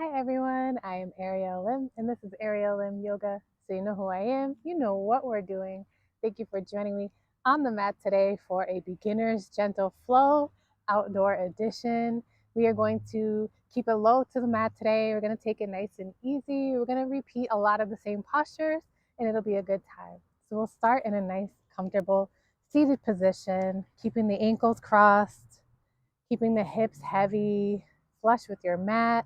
Hi everyone, I am Ariel Lim and this is Ariel Lim Yoga. So you know who I am, you know what we're doing. Thank you for joining me on the mat today for a beginner's gentle flow outdoor edition. We are going to keep it low to the mat today. We're going to take it nice and easy. We're going to repeat a lot of the same postures and it'll be a good time. So we'll start in a nice, comfortable seated position, keeping the ankles crossed, keeping the hips heavy, flush with your mat,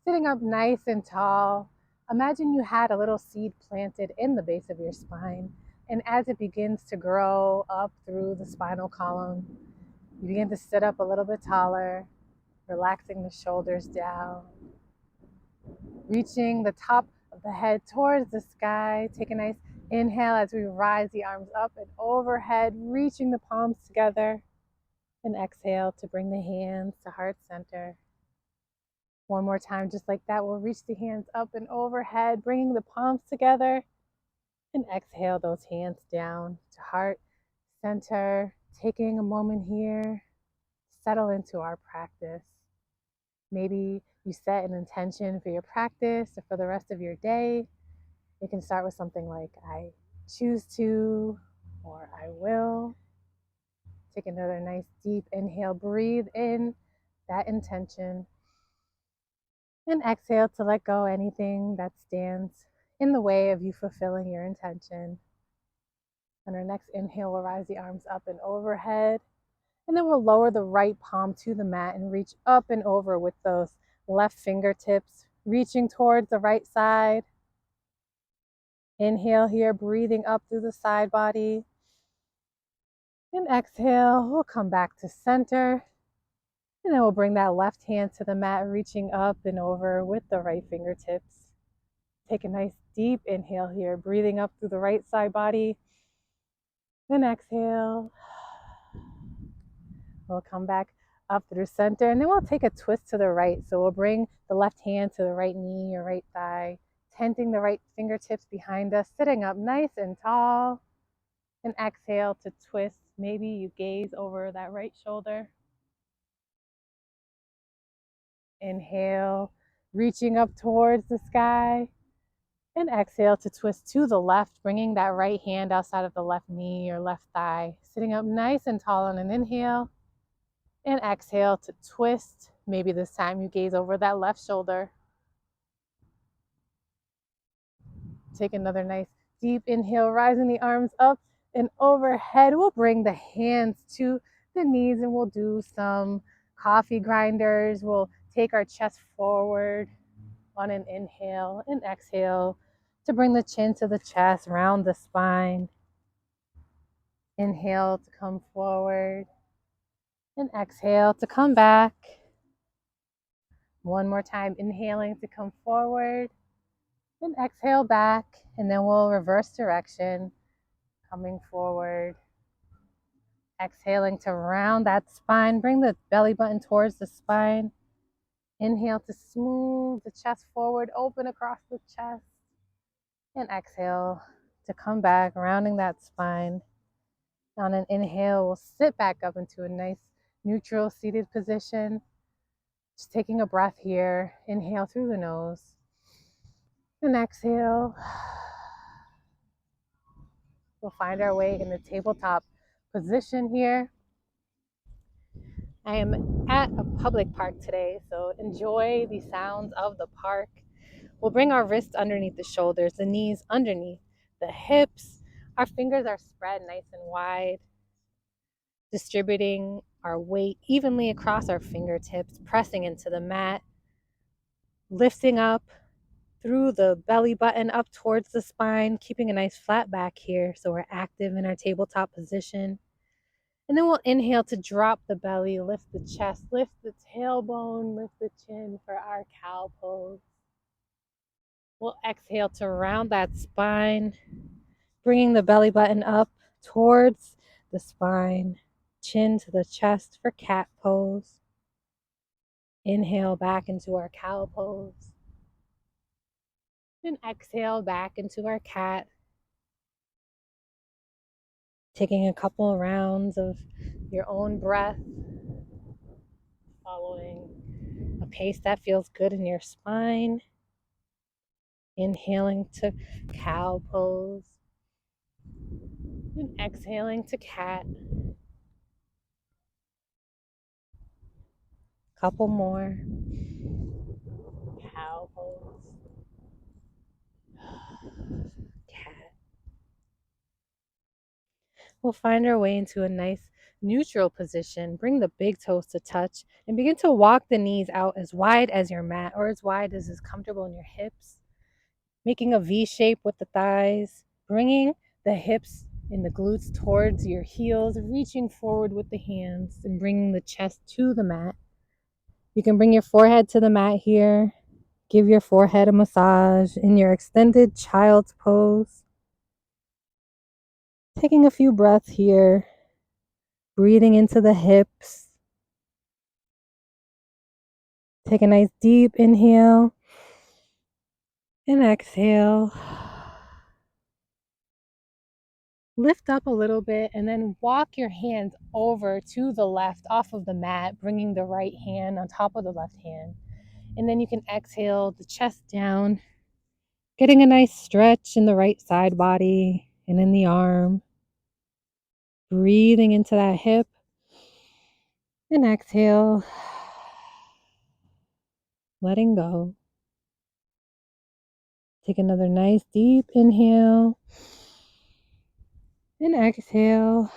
sitting up nice and tall. Imagine you had a little seed planted in the base of your spine. And as it begins to grow up through the spinal column, you begin to sit up a little bit taller, relaxing the shoulders down, reaching the top of the head towards the sky. Take a nice inhale as we rise the arms up and overhead, reaching the palms together. And exhale to bring the hands to heart center. One more time, just like that, we'll reach the hands up and overhead, bringing the palms together. And exhale those hands down to heart center. Taking a moment here to settle into our practice. Maybe you set an intention for your practice or for the rest of your day. You can start with something like, I choose to, or I will. Take another nice deep inhale, breathe in that intention. And exhale to let go anything that stands in the way of you fulfilling your intention. On our next inhale, we'll rise the arms up and overhead. And then we'll lower the right palm to the mat and reach up and over with those left fingertips, reaching towards the right side. Inhale here, breathing up through the side body. And exhale, we'll come back to center. And then we'll bring that left hand to the mat, reaching up and over with the right fingertips. Take a nice deep inhale here, breathing up through the right side body. Then exhale. We'll come back up through center, and then we'll take a twist to the right. So we'll bring the left hand to the right knee or right thigh, tenting the right fingertips behind us, sitting up nice and tall. And exhale to twist. Maybe you gaze over that right shoulder. Inhale, reaching up towards the sky. And exhale to twist to the left, bringing that right hand outside of the left knee or left thigh. Sitting up nice and tall on an inhale. And exhale to twist. Maybe this time you gaze over that left shoulder. Take another nice deep inhale, rising the arms up and overhead. We'll bring the hands to the knees and we'll do some coffee grinders. We'll take our chest forward on an inhale and exhale to bring the chin to the chest, round the spine. Inhale to come forward and exhale to come back. One more time, inhaling to come forward and exhale back, and then we'll reverse direction, coming forward. Exhaling to round that spine, bring the belly button towards the spine. Inhale to smooth the chest forward, open across the chest. And exhale to come back, rounding that spine. On an inhale, we'll sit back up into a nice neutral seated position. Just taking a breath here. Inhale through the nose. And exhale. We'll find our way in the tabletop position here. I am at a public park today, so enjoy the sounds of the park. We'll bring our wrists underneath the shoulders, the knees underneath the hips. Our fingers are spread nice and wide, distributing our weight evenly across our fingertips, pressing into the mat, lifting up through the belly button up towards the spine, keeping a nice flat back here so we're active in our tabletop position. And then we'll inhale to drop the belly, lift the chest, lift the tailbone, lift the chin for our cow pose. We'll exhale to round that spine, bringing the belly button up towards the spine, chin to the chest for cat pose. Inhale back into our cow pose. And exhale back into our cat. Taking a couple rounds of your own breath, following a pace that feels good in your spine. Inhaling to cow pose and exhaling to cat. Couple more. Cow pose. Cat. We'll find our way into a nice neutral position. Bring the big toes to touch and begin to walk the knees out as wide as your mat or as wide as is comfortable in your hips. Making a V shape with the thighs, bringing the hips and the glutes towards your heels, reaching forward with the hands and bringing the chest to the mat. You can bring your forehead to the mat here. Give your forehead a massage in your extended child's pose. Taking a few breaths here, breathing into the hips. Take a nice deep inhale and exhale. Lift up a little bit and then walk your hands over to the left off of the mat, bringing the right hand on top of the left hand. And then you can exhale the chest down, getting a nice stretch in the right side body and in the arm. Breathing into that hip and exhale, letting go. Take another nice deep inhale and exhale.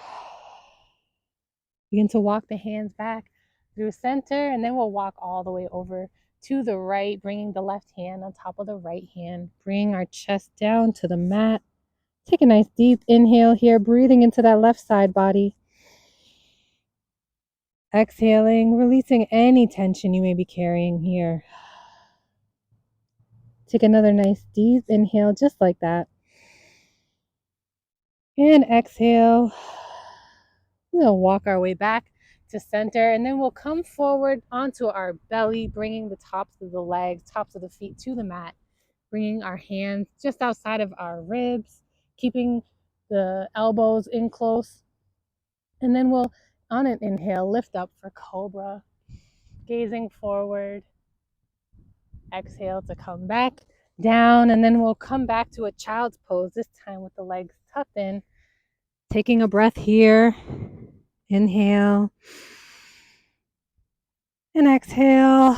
Begin to walk the hands back through center, and then we'll walk all the way over to the right, bringing the left hand on top of the right hand. Bring our chest down to the mat. Take a nice deep inhale here, breathing into that left side body. Exhaling, releasing any tension you may be carrying here. Take another nice deep inhale, just like that. And exhale. We'll walk our way back to center, and then we'll come forward onto our belly, bringing the tops of the legs, tops of the feet to the mat, bringing our hands just outside of our ribs, keeping the elbows in close. And then we'll, on an inhale, lift up for cobra, gazing forward. Exhale to come back down, and then we'll come back to a child's pose, this time with the legs tucked in. Taking a breath here. Inhale and exhale.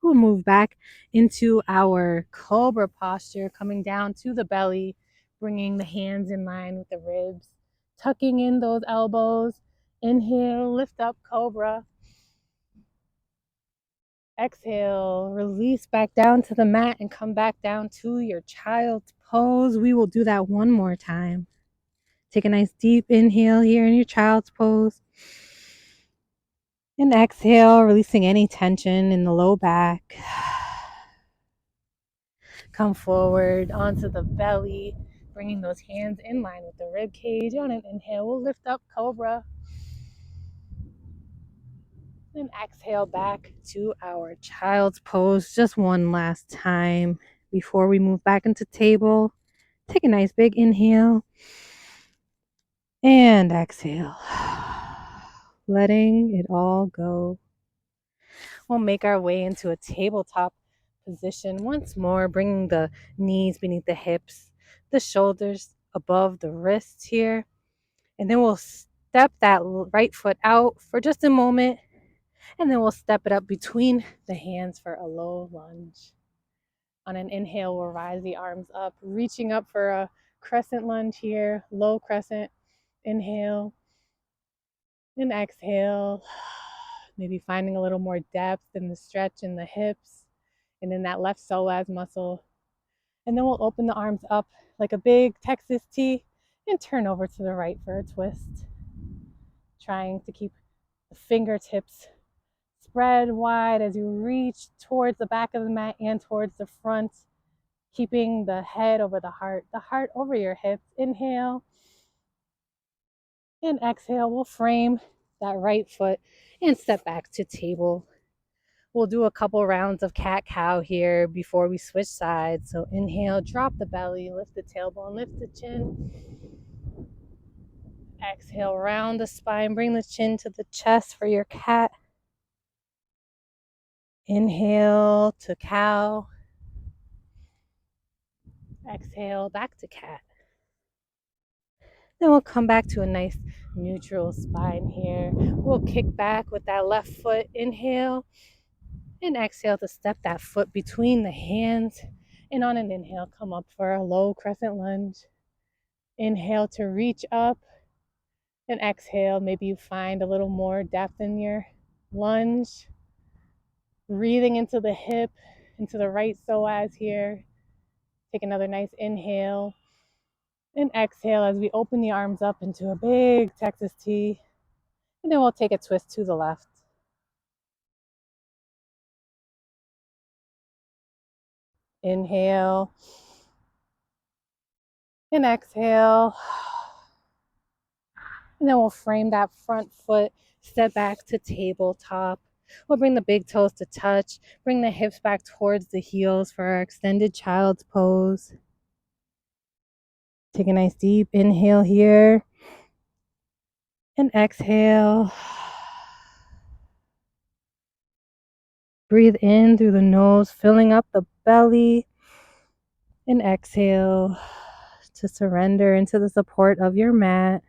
We'll move back into our cobra posture, coming down to the belly, bringing the hands in line with the ribs, tucking in those elbows. Inhale, lift up cobra. Exhale, release back down to the mat and come back down to your child's pose. We will do that one more time. Take a nice deep inhale here in your child's pose. And exhale, releasing any tension in the low back. Come forward onto the belly, bringing those hands in line with the rib cage. On an inhale, we'll lift up cobra. And exhale back to our child's pose just one last time before we move back into table. Take a nice big inhale and exhale, letting it all go. We'll make our way into a tabletop position once more, bringing the knees beneath the hips, the shoulders above the wrists here. And then we'll step that right foot out for just a moment, and then we'll step it up between the hands for a low lunge. On an inhale, we'll rise the arms up, reaching up for a crescent lunge here, low crescent. Inhale and exhale. Maybe finding a little more depth in the stretch in the hips and in that left psoas muscle. And then we'll open the arms up like a big Texas T and turn over to the right for a twist. Trying to keep the fingertips spread wide as you reach towards the back of the mat and towards the front, keeping the head over the heart over your hips. Inhale and exhale. We'll frame that right foot and step back to table. We'll do a couple rounds of cat-cow here before we switch sides. So inhale, drop the belly, lift the tailbone, lift the chin. Exhale, round the spine, bring the chin to the chest for your cat. Inhale to cow. Exhale back to cat. Then we'll come back to a nice neutral spine here. We'll kick back with that left foot. Inhale and exhale to step that foot between the hands. And on an inhale, come up for a low crescent lunge. Inhale to reach up. And exhale, maybe you find a little more depth in your lunge. Breathing into the hip, into the right psoas here. Take another nice inhale. And exhale as we open the arms up into a big Texas T. And then we'll take a twist to the left. Inhale. And exhale. And then we'll frame that front foot, step back to tabletop. We'll bring the big toes to touch, bring the hips back towards the heels for our extended child's pose. Take a nice deep inhale here. And exhale. Breathe in through the nose, filling up the belly. And exhale to surrender into the support of your mat.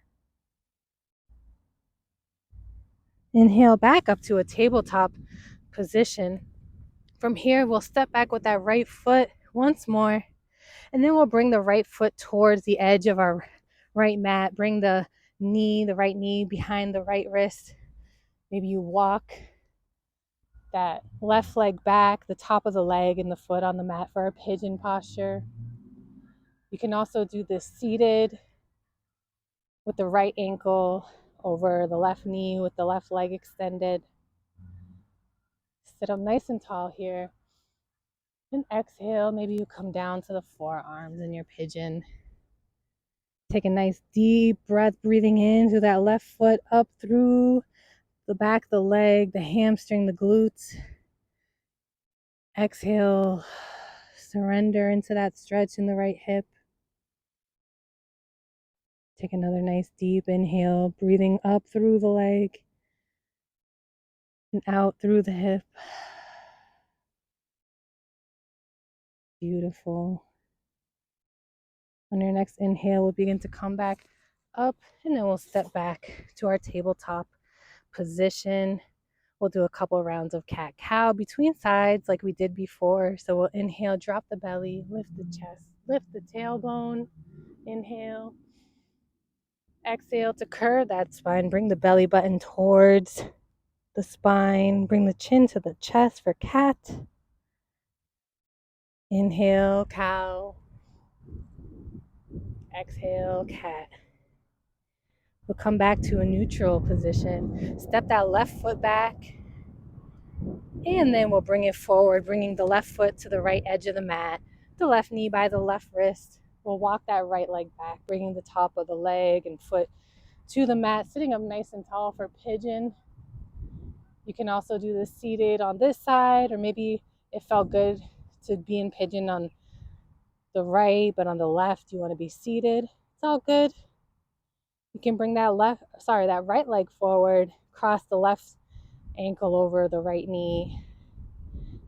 Inhale back up to a tabletop position. From here, we'll step back with that right foot once more. And then we'll bring the right foot towards the edge of our right mat. Bring the right knee behind the right wrist. Maybe you walk that left leg back, the top of the leg and the foot on the mat for a pigeon posture. You can also do this seated with the right ankle over the left knee with the left leg extended. Sit up nice and tall here. And exhale, maybe you come down to the forearms in your pigeon. Take a nice deep breath, breathing in through that left foot up through the back of the leg, the hamstring, the glutes. Exhale, surrender into that stretch in the right hip. Take another nice deep inhale, breathing up through the leg and out through the hip. Beautiful. On your next inhale, we'll begin to come back up and then we'll step back to our tabletop position. We'll do a couple rounds of cat-cow between sides like we did before. So we'll inhale, drop the belly, lift the chest, lift the tailbone. Inhale. Exhale to curve that spine. Bring the belly button towards the spine. Bring the chin to the chest for cat. Inhale, cow. Exhale, cat. We'll come back to a neutral position. Step that left foot back. And then we'll bring it forward, bringing the left foot to the right edge of the mat, the left knee by the left wrist. We'll walk that right leg back, bringing the top of the leg and foot to the mat, sitting up nice and tall for pigeon. You can also do this seated on this side, or maybe it felt good to be in pigeon on the right, but on the left you want to be seated. It's all good. You can bring that right leg forward, cross the left ankle over the right knee,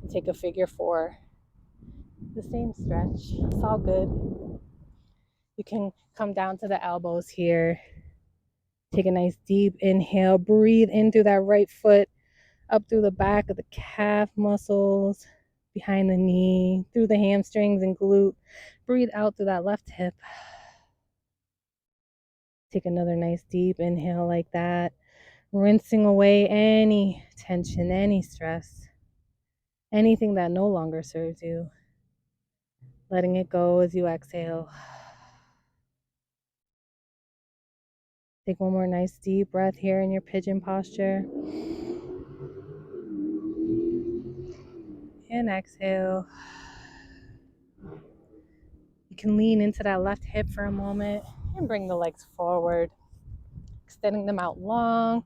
and take a figure four. The same stretch. It's all good. You can come down to the elbows here. Take a nice deep inhale. Breathe in through that right foot, up through the back of the calf muscles, behind the knee, through the hamstrings and glute. Breathe out through that left hip. Take another nice deep inhale like that, rinsing away any tension, any stress, anything that no longer serves you. Letting it go as you exhale. Take one more nice deep breath here in your pigeon posture. And exhale. You can lean into that left hip for a moment and bring the legs forward, extending them out long,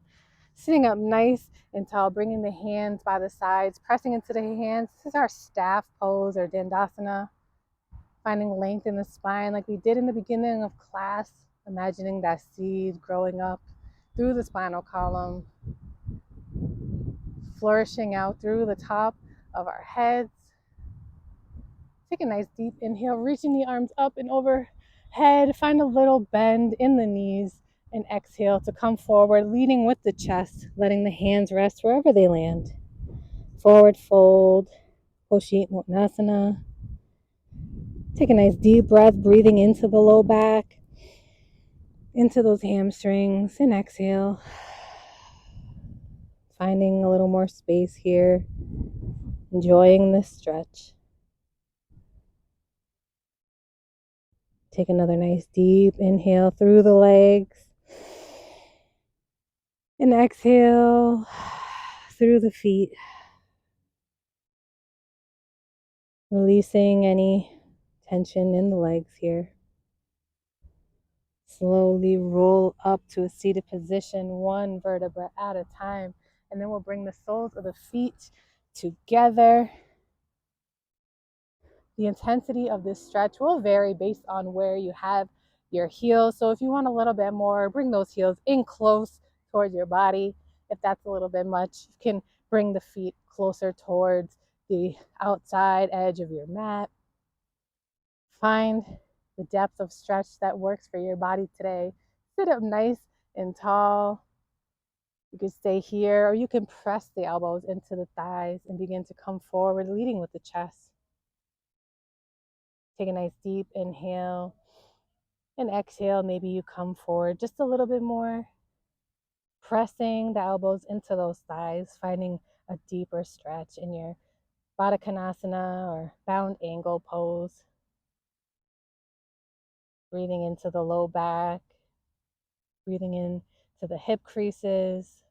sitting up nice and tall, bringing the hands by the sides, pressing into the hands. This is our staff pose or Dandasana, finding length in the spine like we did in the beginning of class, imagining that seed growing up through the spinal column, flourishing out through the top of our heads. Take a nice deep inhale, reaching the arms up and overhead. Find a little bend in the knees and exhale to come forward, leading with the chest, letting the hands rest wherever they land. Forward fold, Paschimottanasana. Take a nice deep breath, breathing into the low back, into those hamstrings, and exhale. Finding a little more space here, enjoying this stretch. Take another nice deep inhale through the legs. And exhale through the feet. Releasing any tension in the legs here. Slowly roll up to a seated position, one vertebra at a time. And then we'll bring the soles of the feet together. The intensity of this stretch will vary based on where you have your heels. So if you want a little bit more, bring those heels in close towards your body. If that's a little bit much, you can bring the feet closer towards the outside edge of your mat. Find the depth of stretch that works for your body today. Sit up nice and tall. You can stay here, or you can press the elbows into the thighs and begin to come forward, leading with the chest. Take a nice deep inhale and exhale. Maybe you come forward just a little bit more, pressing the elbows into those thighs, finding a deeper stretch in your Baddha Konasana or bound angle pose. Breathing into the low back, breathing in to the hip creases.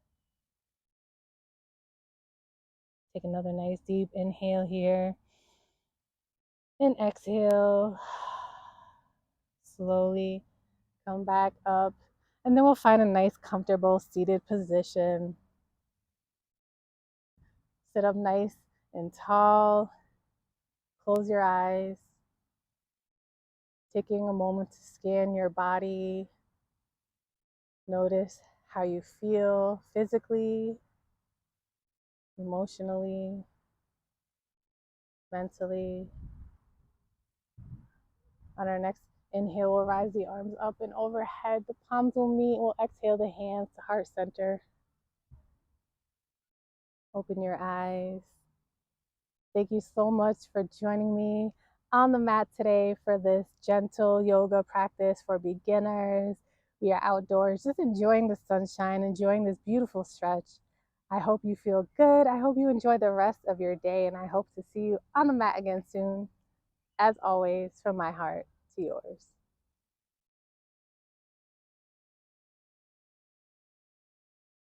Take another nice deep inhale here and exhale. Slowly come back up, and then we'll find a nice comfortable seated position. Sit up nice and tall. Close your eyes. Taking a moment to scan your body. Notice how you feel physically, emotionally, mentally. On our next inhale, we'll rise the arms up and overhead. The palms will meet. We'll exhale the hands to heart center. Open your eyes. Thank you so much for joining me on the mat today for this gentle yoga practice for beginners. We are outdoors, just enjoying the sunshine, enjoying this beautiful stretch. I hope you feel good. I hope you enjoy the rest of your day, and I hope to see you on the mat again soon. As always, from my heart to yours.